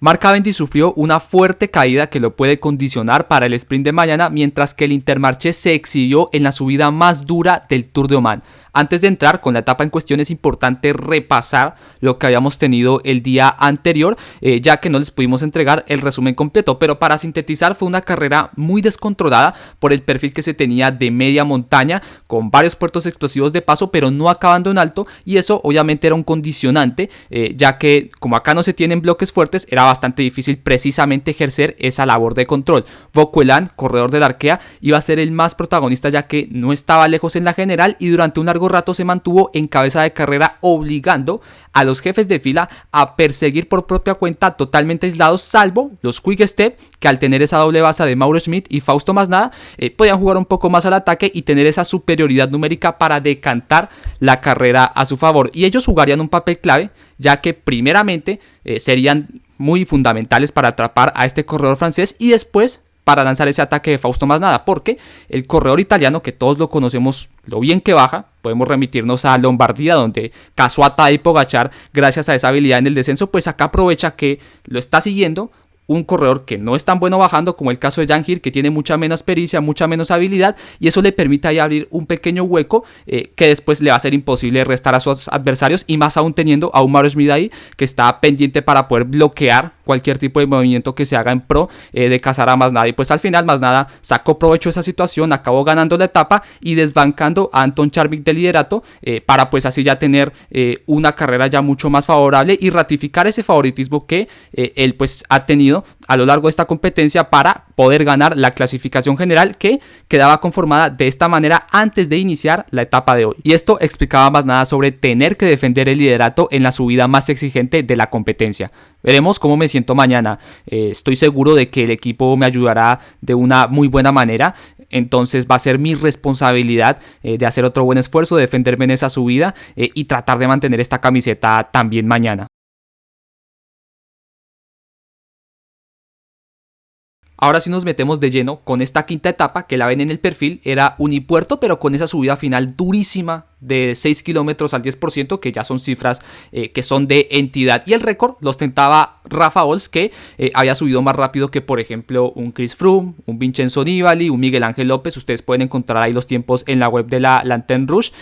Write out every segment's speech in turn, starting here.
Mark Cavendish sufrió una fuerte caída que lo puede condicionar para el sprint de mañana, mientras que el Intermarché se exhibió en la subida más dura del Tour de Oman. Antes de entrar con la etapa en cuestión es importante repasar lo que habíamos tenido el día anterior, ya que no les pudimos entregar el resumen completo, pero para sintetizar fue una carrera muy descontrolada por el perfil que se tenía de media montaña, con varios puertos explosivos de paso, pero no acabando en alto, y eso obviamente era un condicionante, ya que como acá no se tienen bloques fuertes, era bastante difícil precisamente ejercer esa labor de control. Vauquelin, corredor del Arkea, iba a ser el más protagonista, ya que no estaba lejos en la general y durante un largo rato se mantuvo en cabeza de carrera, obligando a los jefes de fila a perseguir por propia cuenta totalmente aislados, salvo los Quick Step, que al tener esa doble baza de Mauro Schmid y Fausto Masnada podían jugar un poco más al ataque y tener esa superioridad numérica para decantar la carrera a su favor, y ellos jugarían un papel clave, ya que primeramente serían muy fundamentales para atrapar a este corredor francés y después para lanzar ese ataque de Fausto Masnada, porque el corredor italiano, que todos lo conocemos lo bien que baja, podemos remitirnos a Lombardía, donde Casuata y Pogačar, gracias a esa habilidad en el descenso, pues acá aprovecha que lo está siguiendo un corredor que no es tan bueno bajando, como el caso de Jan Hirt, que tiene mucha menos pericia, mucha menos habilidad, y eso le permite ahí abrir un pequeño hueco que después le va a ser imposible restar a sus adversarios, y más aún teniendo a un Mauro Schmid ahí que está pendiente para poder bloquear cualquier tipo de movimiento que se haga en pro de cazar a Masnada. Y pues al final Masnada sacó provecho de esa situación, acabó ganando la etapa y desbancando a Anton Charmik del liderato, para pues así ya tener una carrera ya mucho más favorable y ratificar ese favoritismo que él pues ha tenido a lo largo de esta competencia para poder ganar la clasificación general, que quedaba conformada de esta manera antes de iniciar la etapa de hoy. Y esto explicaba Masnada sobre tener que defender el liderato en la subida más exigente de la competencia. Veremos cómo me siento mañana. Estoy seguro de que el equipo me ayudará de una muy buena manera. Entonces va a ser mi responsabilidad de hacer otro buen esfuerzo, de defenderme en esa subida y tratar de mantener esta camiseta también mañana. Ahora sí nos metemos de lleno con esta quinta etapa, que la ven en el perfil, era Unipuerto, pero con esa subida final durísima de 6 kilómetros al 10%, que ya son cifras que son de entidad, y el récord lo ostentaba Rafa Ols, que había subido más rápido que por ejemplo un Chris Froome, un Vincenzo Nibali, un Miguel Ángel López. Ustedes pueden encontrar ahí los tiempos en la web de la Lanterne Rouge,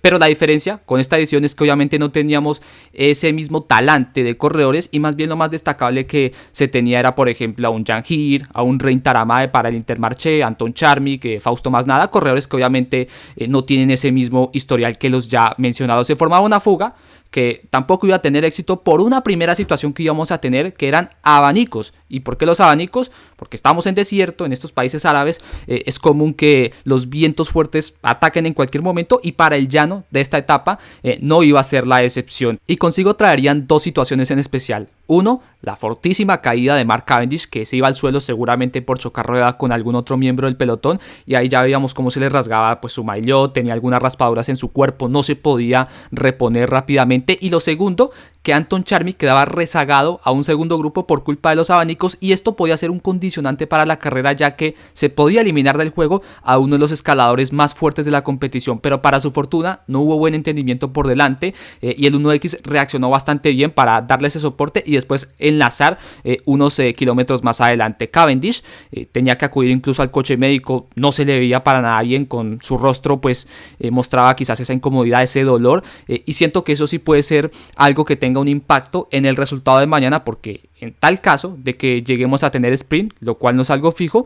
pero la diferencia con esta edición es que obviamente no teníamos ese mismo talante de corredores, y más bien lo más destacable que se tenía era por ejemplo a un Jan Hirt, a un Rein Taaramäe para el Intermarché, Anton Charmik, Fausto Masnada, corredores que obviamente no tienen ese mismo historial que los ya mencionados. Se formaba una fuga que tampoco iba a tener éxito por una primera situación que íbamos a tener, que eran abanicos. ¿Y por qué los abanicos? Porque estamos en desierto, en estos países árabes es común que los vientos fuertes ataquen en cualquier momento, y para el llano de esta etapa no iba a ser la excepción. Y consigo traerían dos situaciones en especial. Uno, la fortísima caída de Mark Cavendish, que se iba al suelo seguramente por chocar rueda con algún otro miembro del pelotón, y ahí ya veíamos cómo se le rasgaba pues su maillot, tenía algunas raspaduras en su cuerpo, no se podía reponer rápidamente. Y lo segundo, que Anton Charmik quedaba rezagado a un segundo grupo por culpa de los abanicos, y esto podía ser un condicionante para la carrera, ya que se podía eliminar del juego a uno de los escaladores más fuertes de la competición, pero para su fortuna no hubo buen entendimiento por delante, y el 1X reaccionó bastante bien para darle ese soporte y después enlazar unos kilómetros más adelante. Cavendish tenía que acudir incluso al coche médico, no se le veía para nada bien, con su rostro pues mostraba quizás esa incomodidad, ese dolor, y siento que eso sí puede ser algo que tenga un impacto en el resultado de mañana, porque en tal caso de que lleguemos a tener sprint, lo cual no es algo fijo,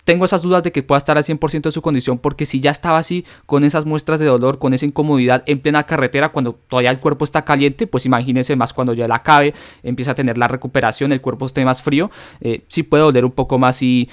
tengo esas dudas de que pueda estar al 100% de su condición, porque si ya estaba así, con esas muestras de dolor, con esa incomodidad en plena carretera, cuando todavía el cuerpo está caliente, pues imagínense más cuando ya la acabe, empieza a tener la recuperación, el cuerpo esté más frío, sí puede doler un poco más, y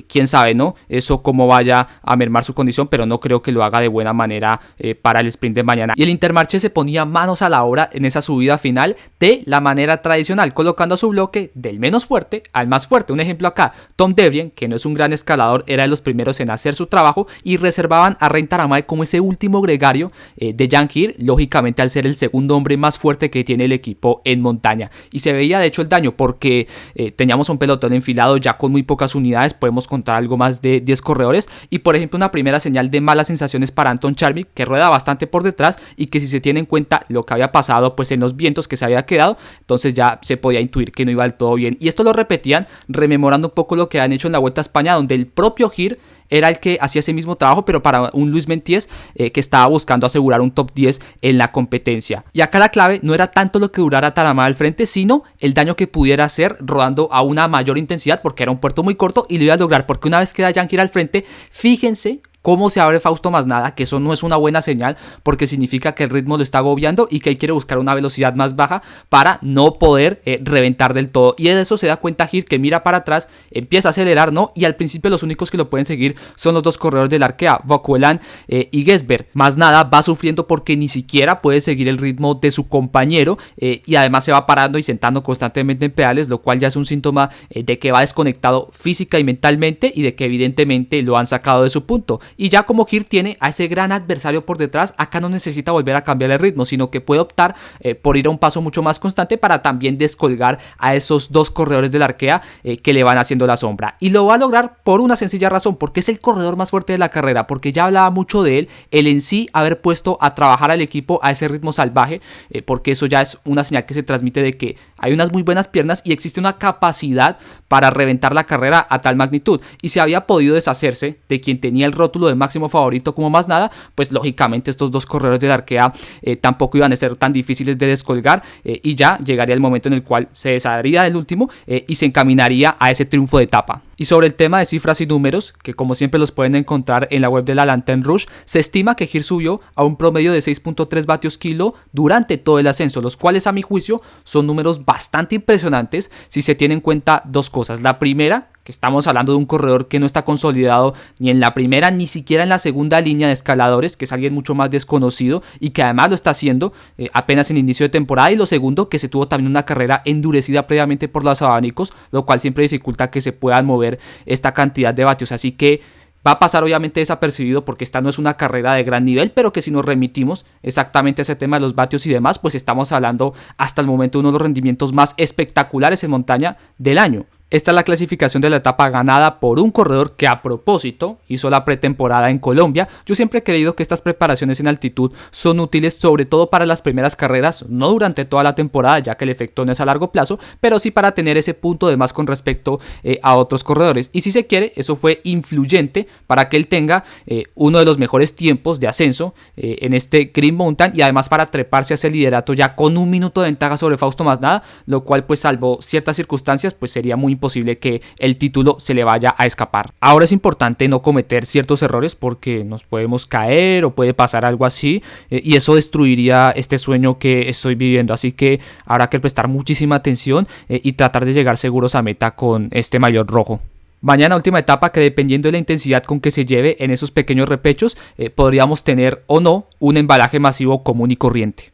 quién sabe, ¿no? Eso cómo vaya a mermar su condición, pero no creo que lo haga de buena manera para el sprint de mañana. Y el Intermarché se ponía manos a la obra en esa subida final de la manera tradicional, colocando a su bloque del menos fuerte al más fuerte. Un ejemplo acá, Tom Devrien, que no es un gran escalador, escalador era de los primeros en hacer su trabajo y reservaban a Rein Taramay como ese último gregario de Jan Hir, lógicamente al ser el segundo hombre más fuerte que tiene el equipo en montaña. Y se veía de hecho el daño porque teníamos un pelotón enfilado ya con muy pocas unidades, podemos contar algo más de 10 corredores y por ejemplo una primera señal de malas sensaciones para Anton Charmik, que rueda bastante por detrás y que si se tiene en cuenta lo que había pasado pues en los vientos que se había quedado, entonces ya se podía intuir que no iba del todo bien. Y esto lo repetían rememorando un poco lo que han hecho en la Vuelta a España, donde el propio Hir era el que hacía ese mismo trabajo, pero para un Luis Menties que estaba buscando asegurar un top 10 en la competencia. Y acá la clave no era tanto lo que durara Taramay al frente, sino el daño que pudiera hacer rodando a una mayor intensidad, porque era un puerto muy corto y lo iba a lograr, porque una vez queda Jan Hir al frente, fíjense cómo se abre Fausto Masnada, que eso no es una buena señal porque significa que el ritmo lo está agobiando y que él quiere buscar una velocidad más baja para no poder reventar del todo. Y de eso se da cuenta Hir, que mira para atrás, empieza a acelerar, ¿no? Y al principio los únicos que lo pueden seguir son los dos corredores del Arkea, Vauquelin y Gesberg. Masnada va sufriendo porque ni siquiera puede seguir el ritmo de su compañero y además se va parando y sentando constantemente en pedales, lo cual ya es un síntoma de que va desconectado física y mentalmente y de que evidentemente lo han sacado de su punto. Y ya como Hir tiene a ese gran adversario por detrás, acá no necesita volver a cambiar el ritmo, sino que puede optar por ir a un paso mucho más constante para también descolgar a esos dos corredores del Arkea que le van haciendo la sombra. Y lo va a lograr por una sencilla razón, porque es el corredor más fuerte de la carrera, porque ya hablaba mucho de él, el en sí haber puesto a trabajar al equipo a ese ritmo salvaje, porque eso ya es una señal que se transmite de que hay unas muy buenas piernas y existe una capacidad para reventar la carrera a tal magnitud. Y si había podido deshacerse de quien tenía el rótulo de máximo favorito como Masnada, pues lógicamente estos dos corredores del Arkea tampoco iban a ser tan difíciles de descolgar y ya llegaría el momento en el cual se desharía del último y se encaminaría a ese triunfo de etapa. Y sobre el tema de cifras y números, que como siempre los pueden encontrar en la web de la Lanterne Rouge, se estima que Hir subió a un promedio de 6.3 vatios kilo durante todo el ascenso, los cuales a mi juicio son números bastante impresionantes si se tienen en cuenta dos cosas. La primera, que estamos hablando de un corredor que no está consolidado ni en la primera ni siquiera en la segunda línea de escaladores, que es alguien mucho más desconocido y que además lo está haciendo apenas en inicio de temporada. Y lo segundo, que se tuvo también una carrera endurecida previamente por los abanicos, lo cual siempre dificulta que se puedan mover esta cantidad de vatios, así que va a pasar obviamente desapercibido porque esta no es una carrera de gran nivel, pero que si nos remitimos exactamente a ese tema de los vatios y demás, pues estamos hablando hasta el momento de uno de los rendimientos más espectaculares en montaña del año. Esta es la clasificación de la etapa ganada por un corredor que a propósito hizo la pretemporada en Colombia. Yo siempre he creído que estas preparaciones en altitud son útiles sobre todo para las primeras carreras, no durante toda la temporada ya que el efecto no es a largo plazo, pero sí para tener ese punto de más con respecto a otros corredores. Y si se quiere, eso fue influyente para que él tenga uno de los mejores tiempos de ascenso en este Green Mountain y además para treparse a ese liderato ya con un minuto de ventaja sobre Fausto Masnada, lo cual pues salvo ciertas circunstancias pues sería muy imposible que el título se le vaya a escapar. Ahora es importante no cometer ciertos errores porque nos podemos caer o puede pasar algo así y eso destruiría este sueño que estoy viviendo, así que habrá que prestar muchísima atención y tratar de llegar seguros a meta con este maillot rojo. Mañana última etapa que dependiendo de la intensidad con que se lleve en esos pequeños repechos podríamos tener o no un embalaje masivo común y corriente.